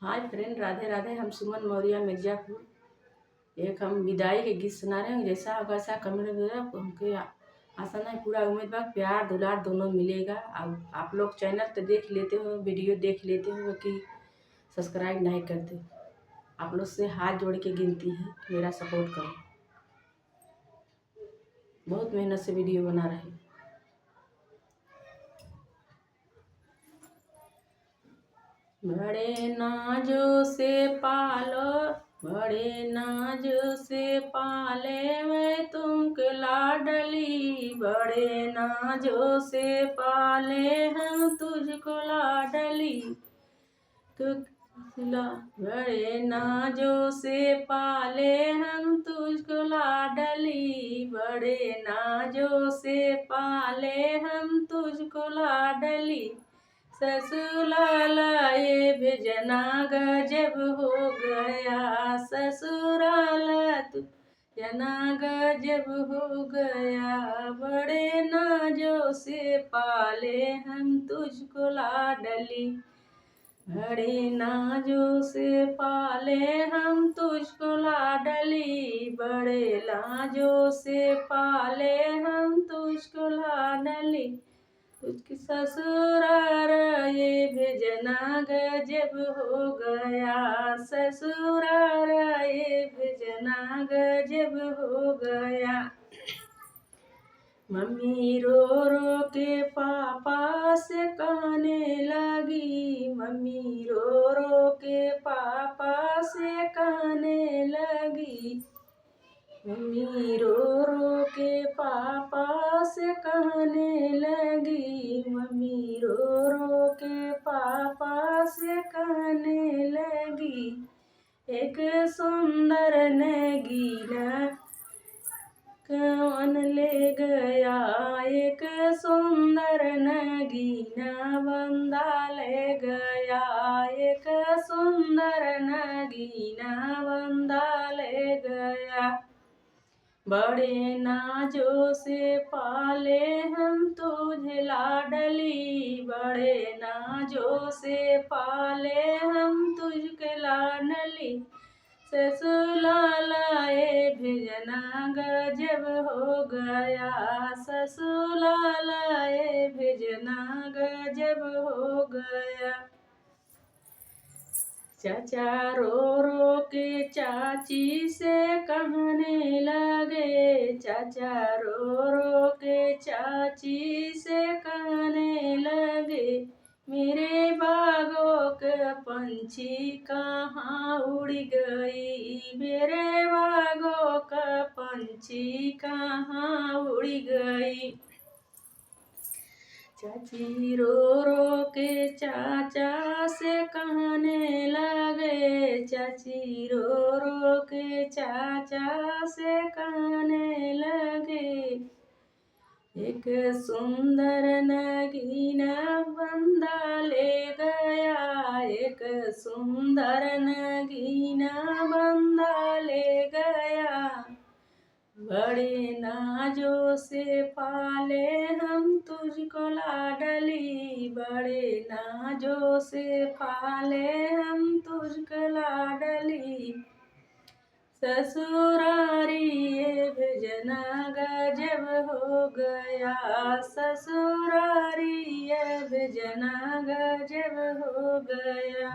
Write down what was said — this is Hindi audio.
Hi friend, Radhe Radhe. हम सुमन मौर्य मिर्ज़ापुर। एक हम विदाई के गीत सुना रहे हैं। जैसा होगा ऐसा कमेंट में हमके आशा नहीं, पूरा उम्मीद बा प्यार दुलार दोनों मिलेगा। अब आप लोग चैनल तो देख लेते हो, वीडियो देख लेते हो कि सब्सक्राइब नहीं करते। आप लोग से हाथ जोड़ के गिनती है, मेरा सपोर्ट करो। बहुत मेहनत से वीडियो बना रहे हैं। बड़े नाजों से पालो, बड़े नाजों से पाले मैं तुमको लाडली। बड़े नाजों से पाले हम तुझको लाडली। बड़े नाजों से पाले हम तुझको लाडली। बड़े नाजों से पाले हम तुझको लाडली। ससुराला ये भेजना गजब हो गया। ससुराला तू जना गजब हो गया। बड़े नाजों से पाले हम तुझको लाडली। बड़े नाजों से पाले हम तुझको लाडली। बड़े नाजों से पाले हम तुझको लाडली। उसकी ससुराल ये भेजना गजब हो गया। ससुराल ये भेजना गजब हो गया। मम्मी रो रो के पापा से कहने लगी। मम्मी रो रो के पापा से कहने लगी। मम्मी रो रो के पापा से कहने लगी। मम्मी रो रो के पापा से कहने लगी। एक सुंदर नगीना कौन ले गया। एक सुंदर नगीना बंदा ले गया। एक सुंदर नगीना बंदा ले गया। बड़े नाजों से पाले हम तुझे लाडली। बड़े नाजों से पाले हम तुझके लाडली। ससुराला ये भेजना गजब हो गया। ससुराला ये भेजना गजब हो गया। चाचा रो रो के चाची से कहने लगे। चाचा रो रो के चाची से कहने लगे। मेरे बागों के पंछी कहाँ उड़ गई। मेरे बागों का पंछी कहाँ उड़ गई। चाची रो रो के चाचा से कहने लगे। चाची रो रो के चाचा से कहने लगे। एक सुंदर नगीना बंदा ले गया। एक सुंदर नगीना बंदा ले गया। बड़े नाजों से पाले हम तुझको लाडली। बड़े नाजों से पाले हम तुझको लाडली। ससुरारी ये भेजना गजब हो गया। ससुरारी ये भेजना गजब हो गया।